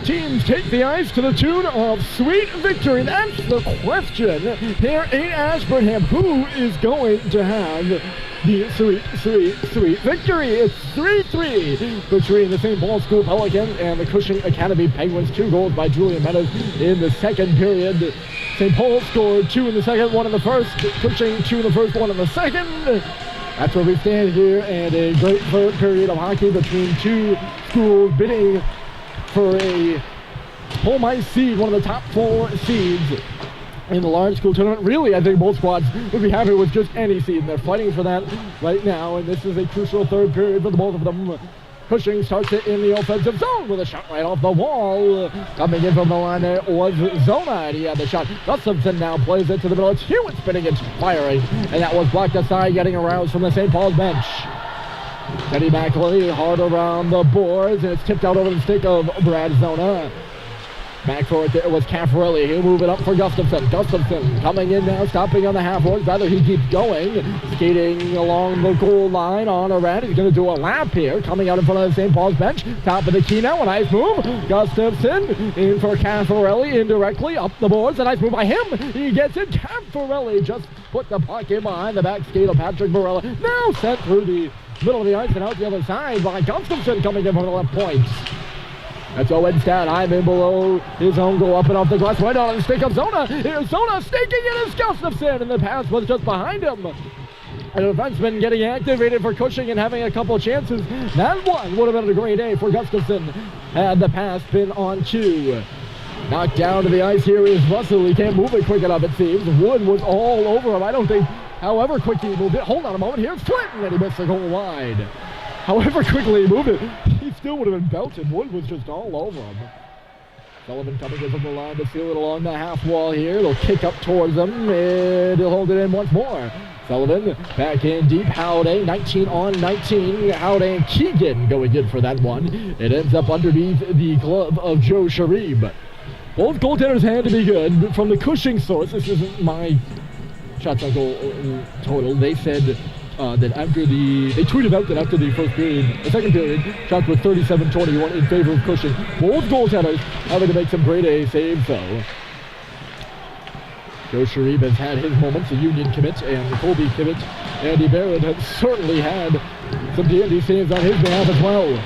teams take the ice to the tune of sweet victory. That's the question here in Ashburnham. Who is going to have the sweet victory? It's 3-3 between the St. Paul School Pelicans and the Cushing Academy Penguins. 2 goals by Julian Meadows in the second period. St. Paul scored 2 in the second, 1 in the first. Cushing 2 in the first, 1 in the second. That's where we stand here, and a great third period of hockey between 2 schools bidding for a home ice seed, one of the top 4 seeds in the large school tournament. Really, I think both squads would be happy with just any seed, and they're fighting for that right now, and this is a crucial third period for the both of them. Cushing starts it in the offensive zone with a shot right off the wall. Coming in from the line there was Zona, and he had the shot. Gustafson now plays it to the middle. It's Hewitt spinning it, firing, and that was blocked aside, getting aroused from the St. Paul's bench. Teddy McAlee hard around the boards, and it's tipped out over the stick of Brad Zona. Back for it, it was Caffarelli. He'll move it up for Gustafson. Gustafson coming in now, stopping on the half boards. Rather, he keeps going, skating along the goal line on a red. He's going to do a lap here, coming out in front of the St. Paul's bench. Top of the key now, a nice move. Gustafson in for Caffarelli, indirectly up the boards. A nice move by him. He gets it. Caffarelli just put the puck in behind the back skate of Patrick Barella. Now sent through the middle of the ice and out the other side by Gustafson coming in from the left point. That's Owen Stat. I'm in below his own goal, up and off the glass, right on the stick of Zona. Here's Zona staking it as Gustafson, and the pass was just behind him. A defenseman getting activated for Cushing and having a couple chances. That one would have been a great day for Gustafson had the pass been on cue. Knocked down to the ice here is Russell. He can't move it quick enough, it seems. Wood was all over him. I don't think, however quick he moved it. Hold on a moment. Here's Clinton, and he missed the goal wide. However quickly he moved it, he still would have been belted. Wood was just all over him. Sullivan coming in from the line to seal it along the half wall here. It'll kick up towards him, and he'll hold it in once more. Sullivan back in deep. Howday, 19 on 19. Howday and Keegan going in for that one. It ends up underneath the glove of Joe Sharib. Both goaltenders had to be good. From the Cushing source, this isn't my shots on goal total. They said that they tweeted out that after the second period, shots were 37-21 in favor of Cushing. Both goaltenders having to make some grade A saves, though. Joe Sharib has had his moments, the Union commit, and Colby commit. Andy Barrett has certainly had some D&D saves on his behalf as well.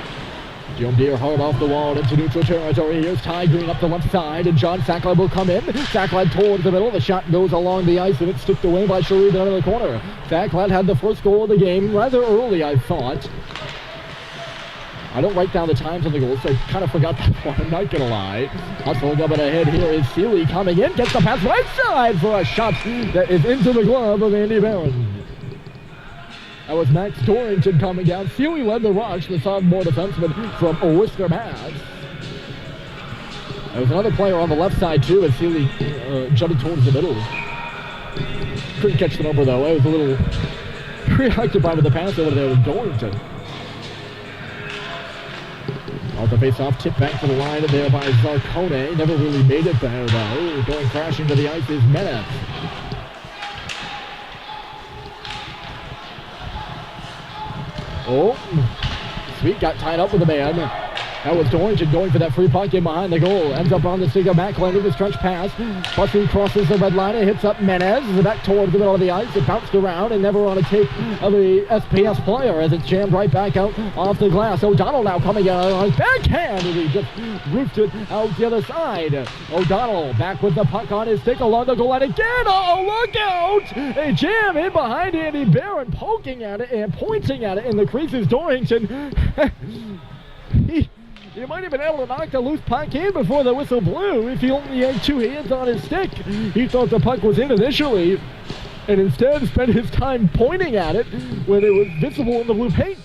Jim Deere hard off the wall into neutral territory. Here's Ty Green up the left side, and John Sacklad will come in. Sacklad towards the middle. The shot goes along the ice, and it's sticked away by Sharib out of the corner. Sacklad had the first goal of the game rather early, I thought. I don't write down the times on the goals, so I kind of forgot that one, I'm not going to lie. Hustling up and ahead here is Seeley coming in. Gets the pass right side for a shot that is into the glove of Andy Barron. That was Max Dorrington coming down. Seeley led the rush, the sophomore defenseman from Worcester, Mass. There was another player on the left side, too, as Seeley jutted towards the middle. Couldn't catch the number, though. I was a little preoccupied with the pass over there with Dorrington. Off the face-off, tip back to the line there by Zarcone. Never really made it there, though. Going crashing to the ice is Mena. Oh, Sweet got tied up with a man. That was Dorrington going for that free puck in behind the goal. Ends up on the stick of McClendon, the stretch pass. Bussing crosses the red line and hits up Menez. Back towards the middle of the ice. It bounced around and never on a tape of the SPS player as it's jammed right back out off the glass. O'Donnell now coming out on his backhand, and he just roofed it out the other side. O'Donnell back with the puck on his stick along the goal line again. Oh, look out! A jam in behind Andy Barron, poking at it and pointing at it in the creases. Dorrington. He might have been able to knock the loose puck in before the whistle blew if he only had two hands on his stick. He thought the puck was in initially and instead spent his time pointing at it when it was visible in the blue paint.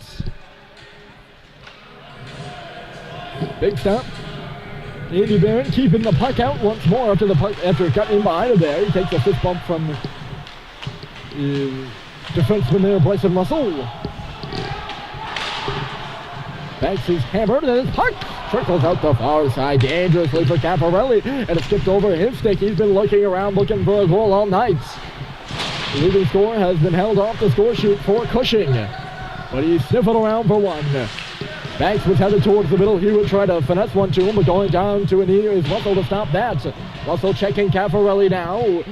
Big stop. Andy Barron keeping the puck out once more after it got in behind him there. He takes a fist bump from defenseman there, Bryson Russell. Banks is hammered, and his puck trickles out the far side dangerously for Caffarelli, and it's skipped over his stick. He's been looking around, looking for a goal all night. The leading scorer has been held off the score sheet for Cushing, but he's sniffing around for one. Banks was headed towards the middle. Hewitt tried to finesse one to him, but going down to a knee is Russell to stop that. Russell checking Caffarelli now.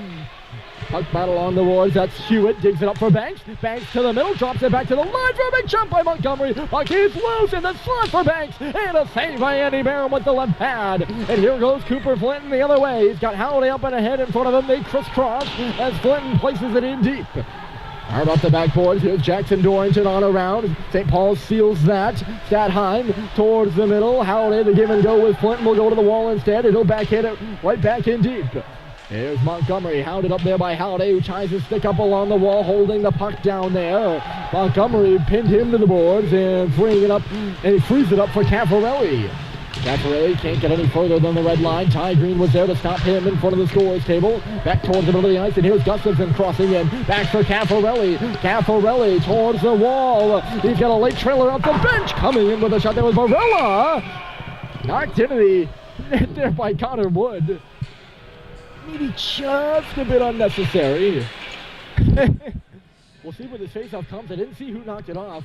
Puck battle on the boards. That's Hewitt. Digs it up for Banks. Banks to the middle. Drops it back to the line for a big jump by Montgomery. Puck is loose in the slot for Banks. And a save by Andy Barron with the left pad. And here goes Cooper Flinton the other way. He's got Halliday up and ahead in front of him. They crisscross as Flinton places it in deep. Hard off the backboards. Here's Jackson Dorrington on around. St. Paul seals that. Statheim towards the middle. Halliday, the give and go with Flinton, will go to the wall instead. It'll backhand it right back in deep. Here's Montgomery, hounded up there by Halliday, who tries to stick up along the wall, holding the puck down there. Montgomery pinned him to the boards and freeing it up, and he frees it up for Caffarelli. Caffarelli can't get any further than the red line. Ty Green was there to stop him in front of the scorer's table. Back towards the middle of the ice, and here's Gustafson crossing in. Back for Caffarelli. Caffarelli towards the wall. He's got a late trailer off the bench. Coming in with a shot there was Barella. Knocked into the net there by Connor Wood. Maybe just a bit unnecessary. We'll see where this faceoff comes. I didn't see who knocked it off.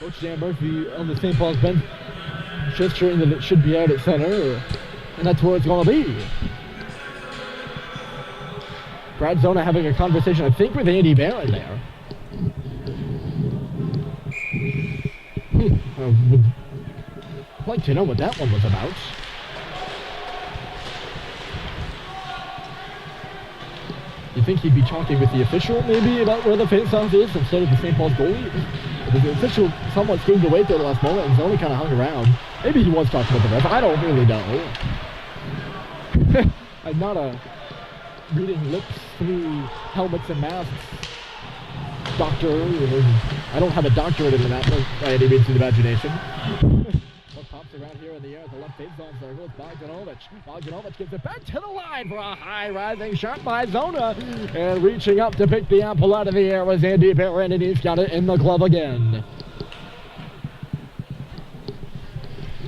Coach Dan Murphy on the St. Paul's bench gesturing that it should be out at center, and that's where it's going to be. Brad Zona having a conversation, I think, with Andy Barron there. I would like to know what that one was about. You think he'd be talking with the official, maybe, about where the faceoff is instead of the St. Paul's goalie? But the official somewhat seemed to wait there the last moment, and Zona kind of hung around. Maybe he was talking with the ref. I don't really know. I'm not a reading lips through helmets and masks doctor. I don't have a doctorate in that by any means of the imagination. What pops around here in the air at the left face zone circle. It's Bogdanovich. Bogdanovich gives it back to the line for a high rising shot by Zona. And reaching up to pick the apple out of the air was Andy Barron, and he's got it in the glove again.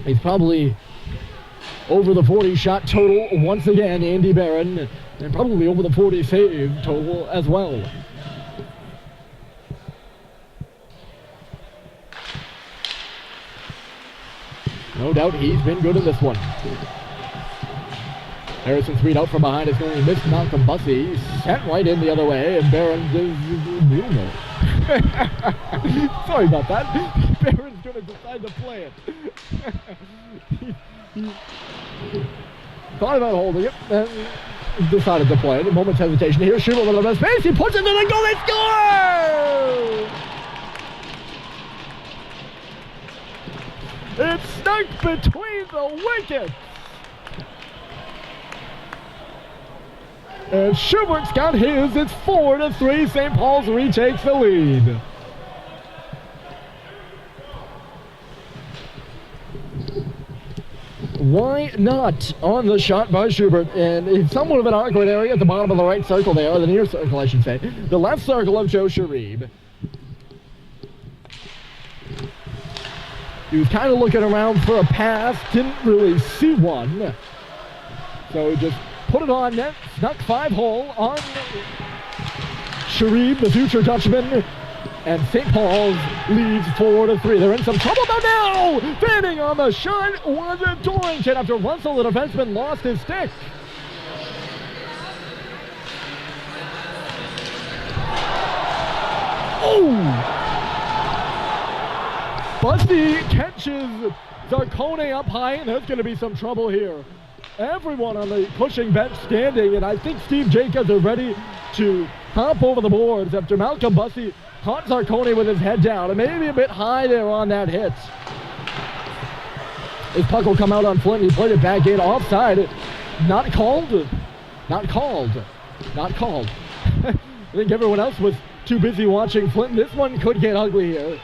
He's probably over the 40 shot total once again, Andy Barron, and probably over the 40 save total as well. No doubt he's been good in this one. Harrison Sweet out from behind is going to miss Malcolm Bussey. Sent right in the other way, and Barron sorry about that. Barron's going to decide to play it. he thought about holding it, and decided to play it. A moment's hesitation. Here's Schubert with the space. He puts it in the goal. They score! It's stuck between the wickets. And Schubert's got his. It's 4-3. St. Paul's retakes the lead. Why not on the shot by Schubert? And it's somewhat of an awkward area at the bottom of the right circle there, or the near circle, I should say. The left circle of Joe Sharib. He was kind of looking around for a pass, didn't really see one. So he just put it on net, snuck 5-hole on Sharib, the future Dutchman, and St. Paul's leads 4-3. They're in some trouble though now! Fanning on the shot was Dorrington after Russell, the defenseman, lost his stick. Oh! Busty catches Zarcone up high, and there's going to be some trouble here. Everyone on the Cushing bench standing, and I think Steve Jacobs are ready to hop over the boards after Malcolm Busty caught Zarcone with his head down, and maybe a bit high there on that hit. His puck will come out on Flint. He played it back in, offside. Not called. Not called. Not called. I think everyone else was too busy watching Flint. This one could get ugly here.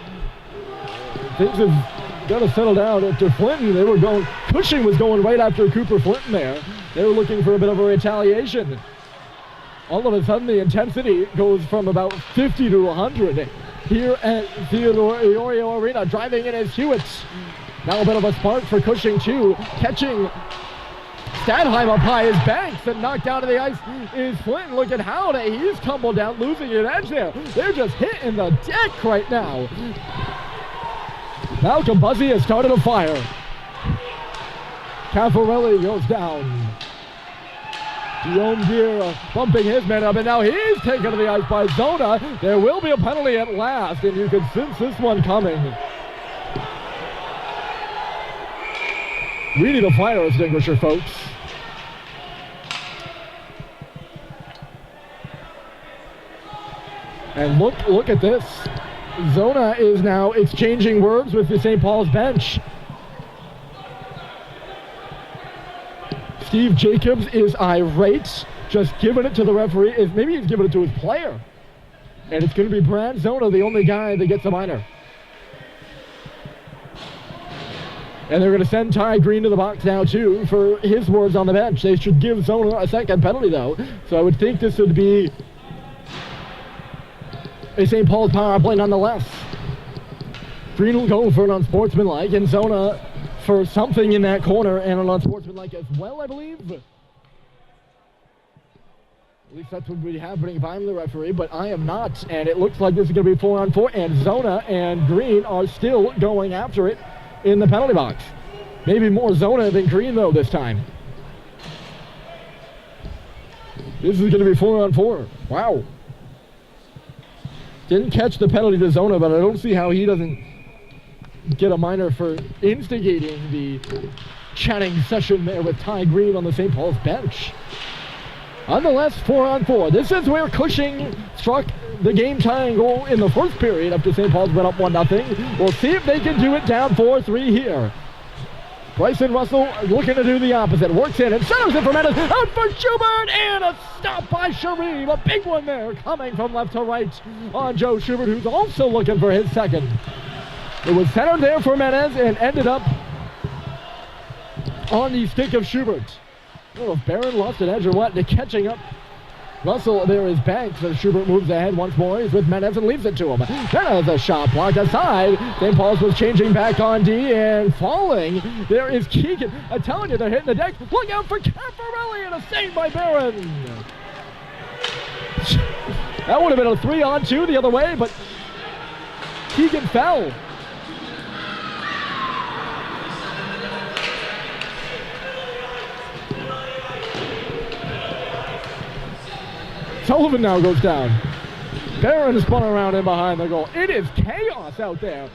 Things have got to settle down after Flinton. They were going, Cushing was going right after Cooper Flinton there. They were looking for a bit of a retaliation. All of a sudden the intensity goes from about 50 to 100 here at Theodore Iorio Arena. Driving in is Hewitt. Now a bit of a spark for Cushing too. Catching Stadheim up high is Banks, and knocked down to the ice is Flint. Look at Howday, he's tumbled down, losing an edge there. They're just hitting the deck right now. Malcolm Buzzy has started a fire. Caffarelli goes down. Guillaume Deere bumping his man up, and now he's taken to the ice by Zona. There will be a penalty at last, and you can sense this one coming. We need a fire extinguisher, folks. And look at this. Zona is now exchanging words with the St. Paul's bench. Steve Jacobs is irate, just giving it to the referee. Maybe he's giving it to his player. And it's going to be Brad Zona, the only guy that gets a minor. And they're going to send Ty Green to the box now, too, for his words on the bench. They should give Zona a second penalty, though. So I would think this would be a St. Paul's power play nonetheless. Green will go for an unsportsmanlike, and Zona for something in that corner and an unsportsmanlike as well, I believe. At least that's what we have happening if I'm the referee, but I am not. And it looks like this is going to be 4-on-4, and Zona and Green are still going after it in the penalty box. Maybe more Zona than Green, though, this time. This is going to be 4-on-4. Wow. Didn't catch the penalty to Zona, but I don't see how he doesn't get a minor for instigating the chatting session there with Ty Green on the St. Paul's bench. Nonetheless, 4-on-4. This is where Cushing struck the game-tying goal in the first period after St. Paul's went up 1-0. We'll see if they can do it down 4-3 here. Bryson Russell looking to do the opposite. Works in and centers it for Mendes. Out for Schubert, and a stop by Sharif. A big one there coming from left to right on Joe Schubert, who's also looking for his second. It was centered there for Mendes and ended up on the stick of Schubert. I don't know if Barron lost an edge or what. They're catching up. Russell, there is Banks as Schubert moves ahead once more. He's with Mendes and leaves it to him. Mendes, a shot blocked aside. St. Paul's was changing back on D and falling. There is Keegan. I'm telling you, they're hitting the deck. Look out for Caffarelli, and a save by Barron. That would have been a 3-on-2 the other way, but Keegan fell. Sullivan now goes down. Barron spun around in behind the goal. It is chaos out there.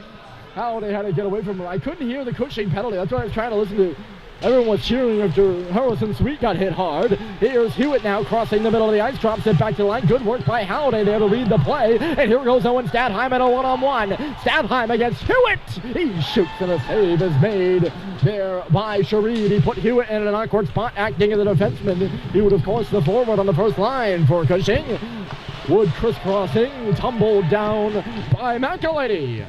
How they had to get away from him. I couldn't hear the Cushing penalty. That's what I was trying to listen to. Everyone was cheering after Harrison Sweet got hit hard. Here's Hewitt now crossing the middle of the ice. Drops it back to the line. Good work by Howday there to read the play. And here goes Owen Stadheim at a one-on-one. Stadheim against Hewitt. He shoots and a save is made there by Sharif. He put Hewitt in an awkward spot acting as a defenseman. He would, of course, the forward on the first line for Cushing. Wood crisscrossing, tumbled down by McElady.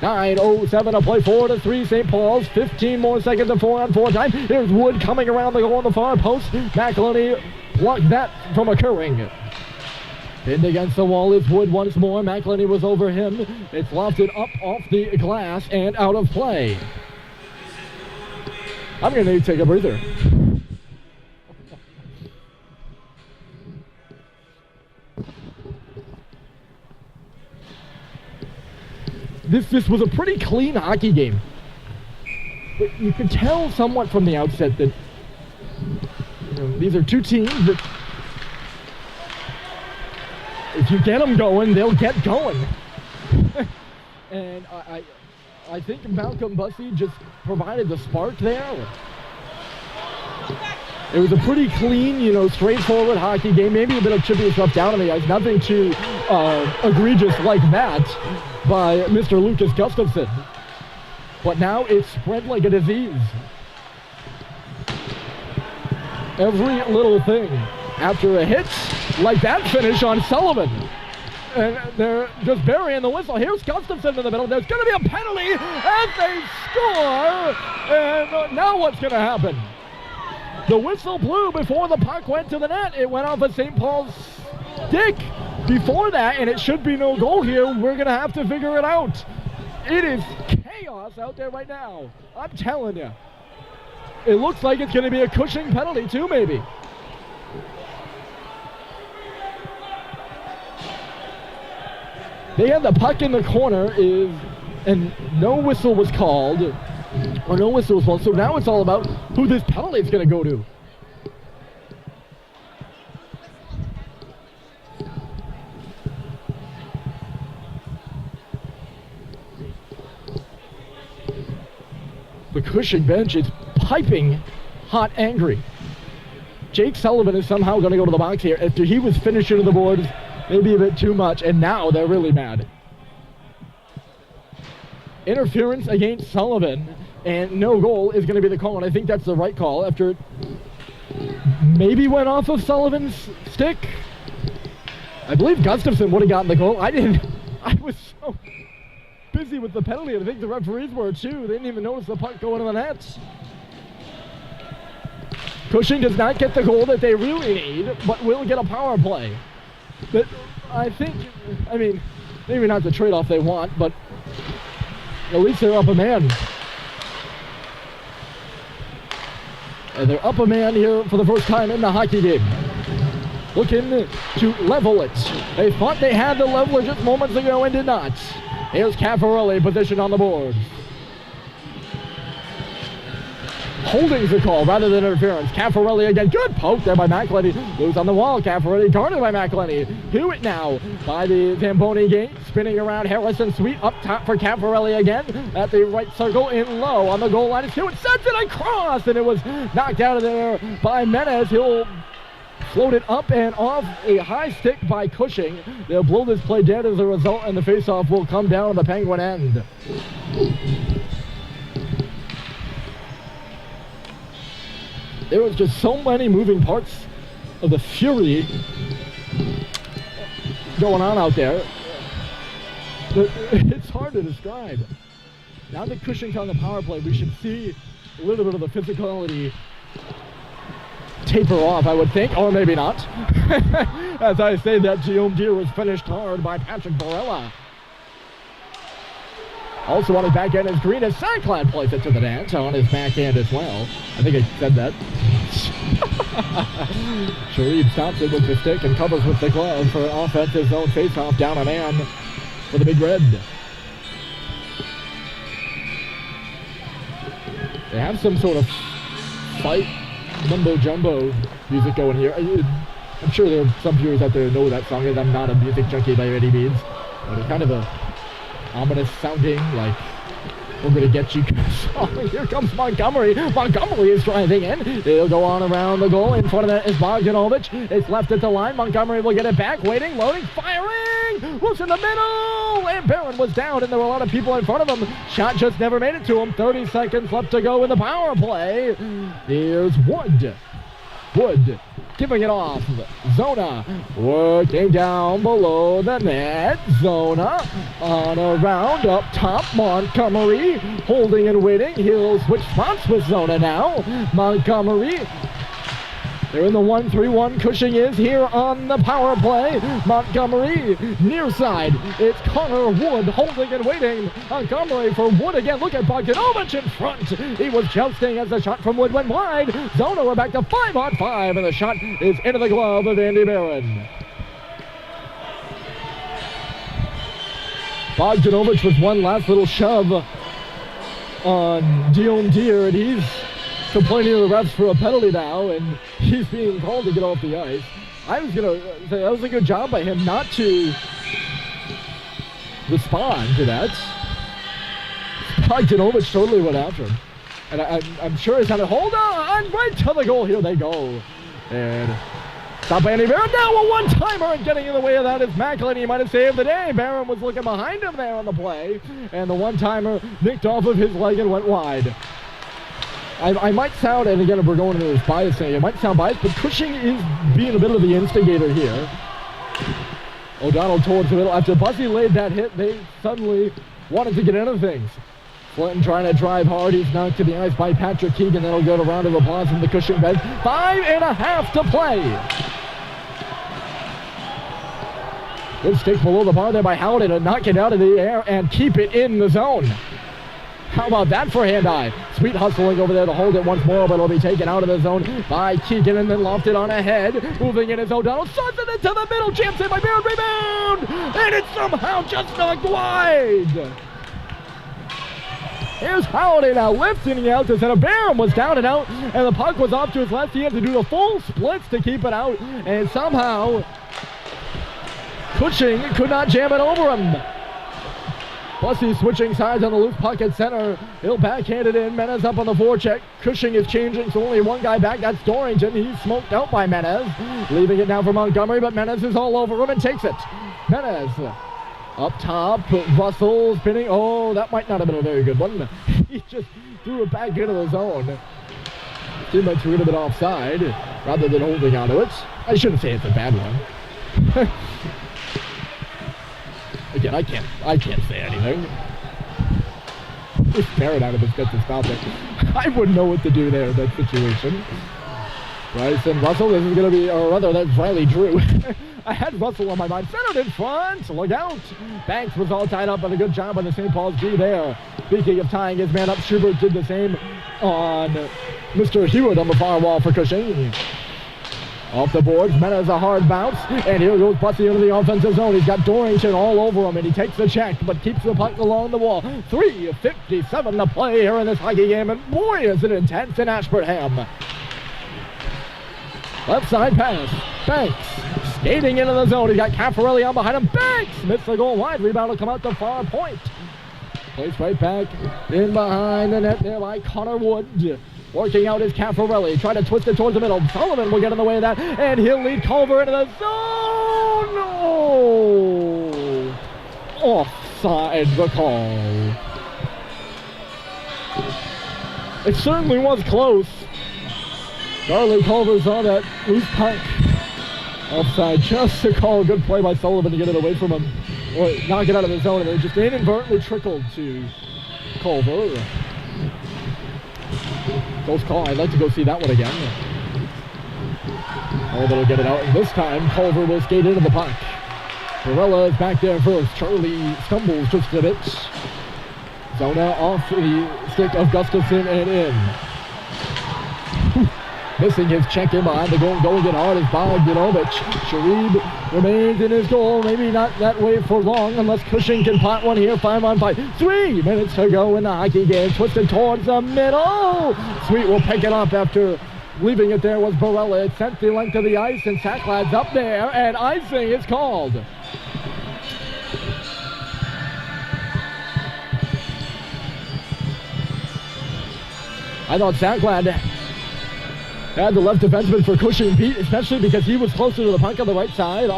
9:07 to play, 4-3 St. Paul's. 15 more seconds of 4-on-4 time. Here's Wood coming around the goal on the far post. McElady blocked that from occurring. Pinned against the wall is Wood once more. McElady was over him. It's lofted up off the glass and out of play. I'm going to need to take a breather. This was a pretty clean hockey game. But you could tell somewhat from the outset that these are two teams that if you get them going, they'll get going. And I think Malcolm Bussey just provided the spark there. It was a pretty clean, straightforward hockey game. Maybe a bit of chippy stuff down on the ice. Nothing too egregious like that by Mr. Lucas Gustafson. But now it's spread like a disease. Every little thing after a hit like that finish on Sullivan. And they're just burying the whistle. Here's Gustafson in the middle. There's going to be a penalty as they score. And now what's going to happen? The whistle blew before the puck went to the net. It went off of St. Paul's stick before that, and it should be no goal here. We're going to have to figure it out. It is chaos out there right now. I'm telling you. It looks like it's going to be a Cushing penalty too, maybe. They had the puck in the corner, and no whistle was called, so now it's all about who this penalty is going to go to. The Cushing bench is piping hot angry. Jake Sullivan is somehow going to go to the box here after he was finishing the boards maybe a bit too much, and now they're really mad. Interference against Sullivan, and no goal is going to be the call, and I think that's the right call after it maybe went off of Sullivan's stick. I believe Gustafson would have gotten the goal. I was so busy with the penalty, and I think the referees were too. They didn't even notice the puck going in the net. Cushing does not get the goal that they really need, but will get a power play. But I think, maybe not the trade-off they want, but at least they're up a man. And they're up a man here for the first time in the hockey game. Looking to level it. They thought they had the leveler just moments ago and did not. Here's Caffarelli positioned on the boards. Holding's the call rather than interference. Caffarelli again. Good poke there by McElhenney. Loose on the wall. Caffarelli guarded by McElhenney. Hewitt now by the Zamboni gate. Spinning around. Harrison Sweet up top for Caffarelli again. At the right circle in low on the goal line. Hewitt sends it across, and it was knocked out of there by Menez. He'll float it up and off a high stick by Cushing. They'll blow this play dead as a result, and the faceoff will come down on the Penguin end. There was just so many moving parts of the fury going on out there. It's hard to describe. Now that Cushing's on the power play, we should see a little bit of the physicality taper off, I would think, or maybe not. As I say that, Guillaume Deere was finished hard by Patrick Barella. Also on his backhand is Green as Cyclad plays it to the dance on his backhand as well. I think I said that. Sharif stops it with the stick and covers with the glove for an offensive zone faceoff down a man for the Big Red. They have some sort of fight mumbo jumbo music going here. I'm sure there are some viewers out there who know what that song is. I'm not a music junkie by any means, but it's kind of a ominous sounding, like, we're gonna get you song. Here comes Montgomery. Montgomery is driving in. They'll go on around the goal. In front of that is Bogdanovich. It's left at the line. Montgomery will get it back. Waiting, loading, firing. Loose in the middle. And Barron was down, and there were a lot of people in front of him. Shot just never made it to him. 30 seconds left to go in the power play. Here's Wood. Wood giving it off. Zona working down below the net. Zona on a round up top. Montgomery holding and waiting. He'll switch spots with Zona now. Montgomery. They're in the 1-3-1. Cushing is here on the power play. Montgomery near side. It's Connor Wood holding and waiting. Montgomery for Wood again. Look at Bogdanovich in front. He was jousting as the shot from Wood went wide. Zona, we're back to 5-on-5, and the shot is into the glove of Andy Barron. Bogdanovich with one last little shove on Guillaume Deere, and he's complaining to the refs for a penalty now, and he's being called to get off the ice. I was going to say that was a good job by him not to respond to that. Bogdanovich totally went after him. And I'm sure he's had it. Hold on! Right to the goal. Here they go. And stop by Andy Barron. Now a one-timer, and getting in the way of that is McElhenney. He might have saved the day. Barron was looking behind him there on the play. And the one-timer nicked off of his leg and went wide. I might sound, and again, if we're going into this bias thing, it might sound biased, but Cushing is being a bit of the instigator here. O'Donnell towards the middle. After Buzzy laid that hit, they suddenly wanted to get into things. Clinton trying to drive hard. He's knocked to the ice by Patrick Keegan. Then he'll go to round of applause from the Cushing bench. 5.5 to play. Good stick below the bar there by Howden to knock it out of the air and keep it in the zone. How about that for hand-eye? Sweet hustling over there to hold it once more, but it'll be taken out of the zone by Keegan and then lofted on ahead. Moving in is O'Donnell. Sends it into the middle. Jams in by Barron. Rebound! And it's somehow just knocked wide. Here's Holiday now lifting it out to center. Barron was down and out, and the puck was off to his left. He had to do the full splits to keep it out, and somehow Cushing could not jam it over him. Plus he's switching sides on the loose puck at center. He'll backhand it in. Menez up on the forecheck. Cushing is changing, so only one guy back. That's Dorrington. He's smoked out by Menez. Leaving it now for Montgomery, but Menez is all over him and takes it. Menez up top. Russell spinning. Oh, that might not have been a very good one. He just threw it back into the zone. Teammates were a little bit offside rather than holding onto it. I shouldn't say it's a bad one. Again, I can't say anything. He's staring out of his guts about it. I wouldn't know what to do there in that situation. Bryson Russell, this is going to be, or rather, that's Riley Drew. I had Russell on my mind. Centered in front. Look out. Banks was all tied up, but a good job on the St. Paul's G there. Speaking of tying his man up, Schubert did the same on Mr. Hewitt on the far wall for Cushing. Off the boards, Menez a hard bounce, and here goes Bussy into the offensive zone. He's got Dorrington all over him, and he takes the check, but keeps the puck along the wall. 3:57 to play here in this hockey game, and boy, is it intense in Ashburnham. Left side pass, Banks skating into the zone. He's got Caffarelli on behind him. Banks missed the goal wide. Rebound will come out to far point. Placed right back in behind the net there by Connor Wood. Working out his Caffarelli, trying to twist it towards the middle. Sullivan will get in the way of that, and he'll lead Culver into the zone. No! Offside the call. It certainly was close. Charlie Culver saw that loose puck. Offside, just a call. Good play by Sullivan to get it away from him. Or knock it out of the zone, and it just inadvertently trickled to Culver. Close call. I'd like to go see that one again. Oh, they'll get it out. And this time, Culver will skate into the puck. Barella is back there first. Charlie stumbles just a bit. Zona off the stick of Gustafson and in. Missing his check in behind the goal. Going in hard is Bogdanovich. Sharib remains in his goal. Maybe not that way for long unless Cushing can pot one here. 5-on-5. 3 minutes to go in the hockey game. Twisted towards the middle. Sweet will pick it up after leaving it there was Barella. It sent the length of the ice, and Sacklad's up there, and icing is called. I thought Sacklad had the left defenseman for Cushing beat, especially because he was closer to the puck on the right side.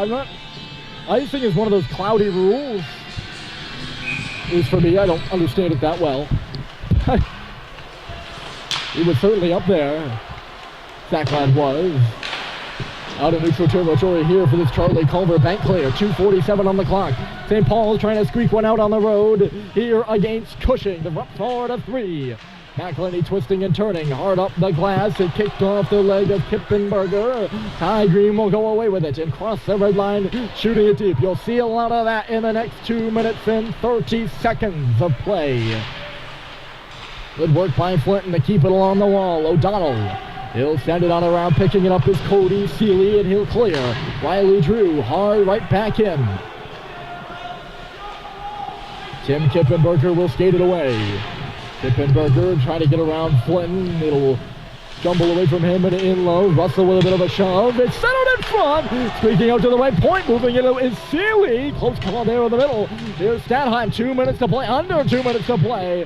Icing is one of those cloudy rules. At least for me, I don't understand it that well. He was certainly up there. Sacklad was. Out of neutral territory here for this Charlie Culver bank clear. 2:47 on the clock. St. Paul trying to squeak one out on the road here against Cushing. The up forward of 3. McElhinney twisting and turning hard up the glass. It kicked off the leg of Kippenberger. Ty Green will go away with it and cross the red line, shooting it deep. You'll see a lot of that in the next 2 minutes and 30 seconds of play. Good work by Flinton to keep it along the wall. O'Donnell, he'll send it on around. Picking it up is Cody Seeley, and he'll clear. Riley Drew hard right back in. Tim Kippenberger will skate it away. Kippenberger trying to get around Flinton. It'll jumble away from him and in low. Russell with a bit of a shove. It's settled in front. Squeaking out to the right point. Moving it is Seeley. Close call there in the middle. Here's Stanheim. 2 minutes to play. Under 2 minutes to play.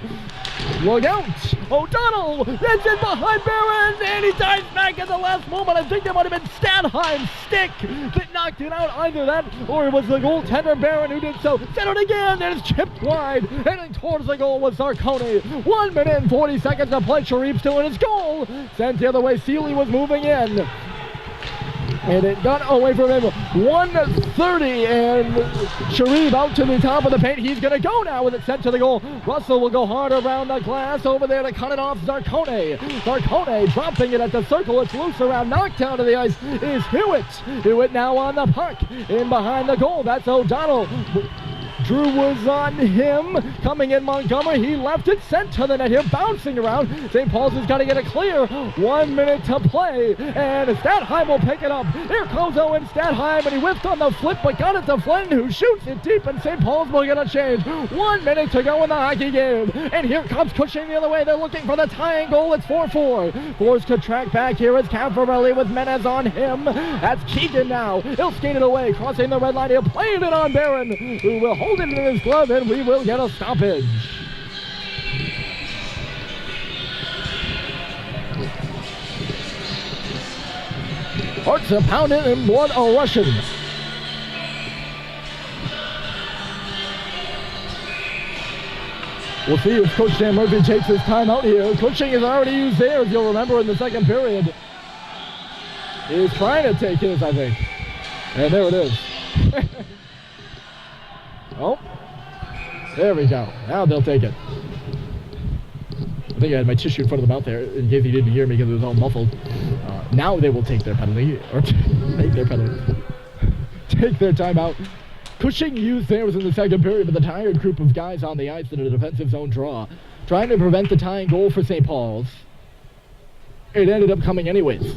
Look out. O'Donnell. That's in behind Barron. And he dives back at the last moment. I think that might have been Stanheim's stick that knocked it out. Either that or it was the goaltender Barron who did so. Centered again. And it's chipped wide. Heading towards the goal was Zarcone. 1 minute and 40 seconds to play. Sharif still in his goal. Sent the other way. Seeley was moving in. And it got away from him. 1:30 and Sharif out to the top of the paint. He's going to go now with it sent to the goal. Russell will go hard around the glass over there to cut it off Zarcone. Zarcone dropping it at the circle. It's loose around. Knocked down to the ice is Hewitt. Hewitt now on the puck. In behind the goal. That's O'Donnell. Drew was on him. Coming in Montgomery. He left it. Sent to the net here. Bouncing around. St. Paul's has got to get it clear. 1 minute to play. And Statheim will pick it up. Here comes Owen Statheim. And he whipped on the flip, but got it to Flynn, who shoots it deep. And St. Paul's will get a change. 1 minute to go in the hockey game. And here comes Cushing the other way. They're looking for the tying goal. It's 4-4. Forced to track back here is Caffarelli with Menez on him. That's Keegan now. He'll skate it away. Crossing the red line. He'll play it on Barron, who will hold it in his glove, and we will get a stoppage. Hearts are pounding and blood are rushing. We'll see if Coach Dan Murphy takes his time out here. Cushing has already used theirs, you'll remember, in the second period. He's trying to take his, I think. And there it is. Oh, there we go. Now they'll take it. I think I had my tissue in front of the mouth there in case you didn't hear me because it was all muffled. Now they will take their penalty, or take their penalty. Take their timeout. Cushing used theirs in the second period, but the tired group of guys on the ice in a defensive zone draw, trying to prevent the tying goal for St. Paul's. It ended up coming anyways.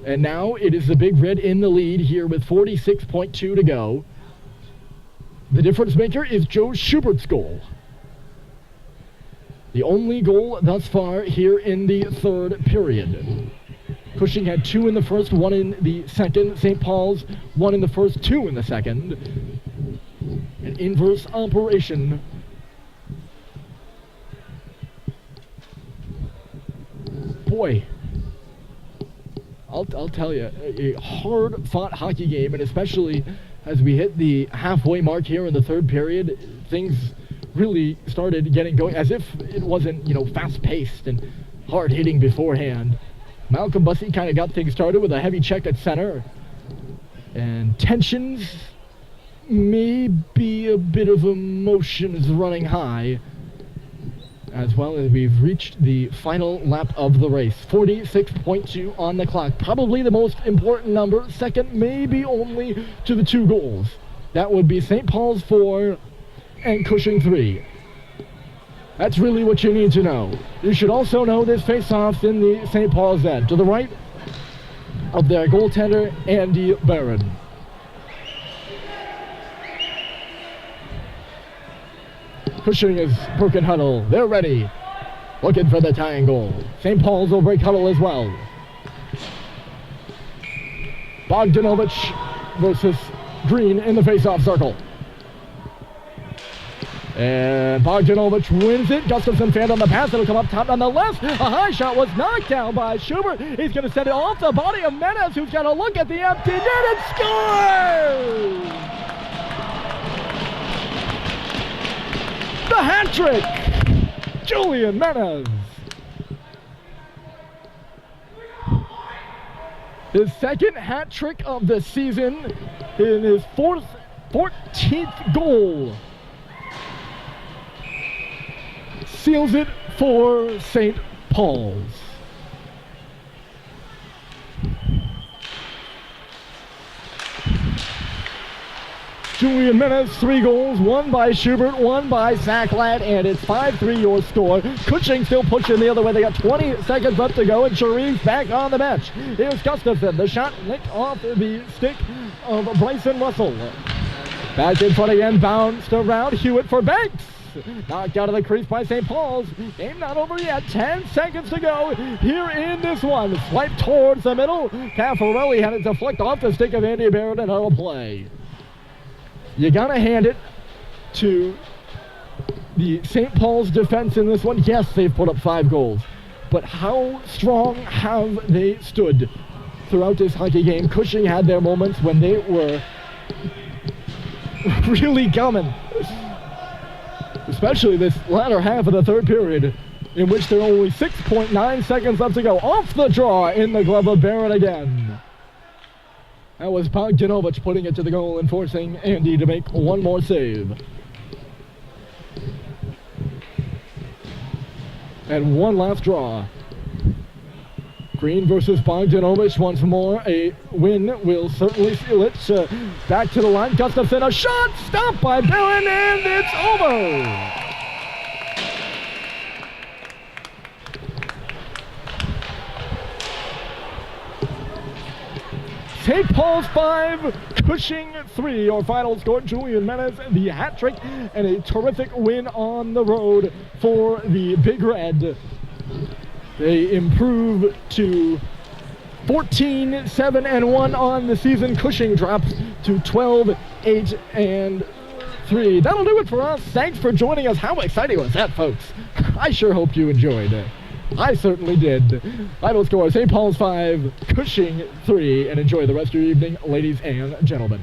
And now it is the Big Red in the lead here with 46.2 to go. The difference maker is Joe Schubert's goal. The only goal thus far here in the third period. Cushing had 2 in the first, 1 in the second. St. Paul's 1 in the first, 2 in the second. An inverse operation. Boy, I'll tell you, a hard-fought hockey game, and especially as we hit the halfway mark here in the third period, things really started getting going, as if it wasn't, fast-paced and hard-hitting beforehand. Malcolm Bussey kind of got things started with a heavy check at center, and tensions, maybe a bit of emotions running high, as well as we've reached the final lap of the race. 46.2 on the clock. Probably the most important number. Second, maybe only to the 2 goals. That would be St. Paul's 4 and Cushing 3. That's really what you need to know. You should also know this face-off in the St. Paul's end. To the right of their goaltender, Andy Barron. Cushing is broken huddle. They're ready. Looking for the tying goal. St. Paul's will break huddle as well. Bogdanovich versus Green in the face-off circle. And Bogdanovich wins it. Gustafson fanned on the pass. It'll come up top on the left. A high shot was knocked down by Schubert. He's going to send it off the body of Menez, who's got to look at the empty net and score! The hat trick, Julian Menez. His second hat trick of the season in his 14th goal. Seals it for St. Paul's. Julian Menez, 3 goals, 1 by Schubert, 1 by Sacklat, and it's 5-3 your score. Cushing still pushing the other way. They got 20 seconds left to go, and Sharif's back on the bench. Here's Gustafson. The shot licked off the stick of Bryson Russell. Back in front again, bounced around. Hewitt for Banks. Knocked out of the crease by St. Paul's. Game not over yet. 10 seconds to go here in this one. Swipe towards the middle. Caffarelli had it deflect off the stick of Andy Barrett, and it'll play. You gotta hand it to the St. Paul's defense in this one. Yes, they've put up 5 goals, but how strong have they stood throughout this hockey game? Cushing had their moments when they were really coming, especially this latter half of the third period, in which there are only 6.9 seconds left to go. Off the draw in the glove of Barrett again. That was Bogdanovich putting it to the goal and forcing Andy to make one more save. And one last draw. Green versus Bogdanovich once more. A win will certainly seal it. Back to the line. Gustafson, a shot stopped by Pelican, and it's over. St. Paul's 5, Cushing 3. Our final score, Julian Menace, the hat trick, and a terrific win on the road for the Big Red. They improve to 14-7-1 on the season. Cushing drops to 12-8-3. That'll do it for us. Thanks for joining us. How exciting was that, folks? I sure hope you enjoyed. I certainly did. Final score, St. Paul's 5, Cushing 3, and enjoy the rest of your evening, ladies and gentlemen.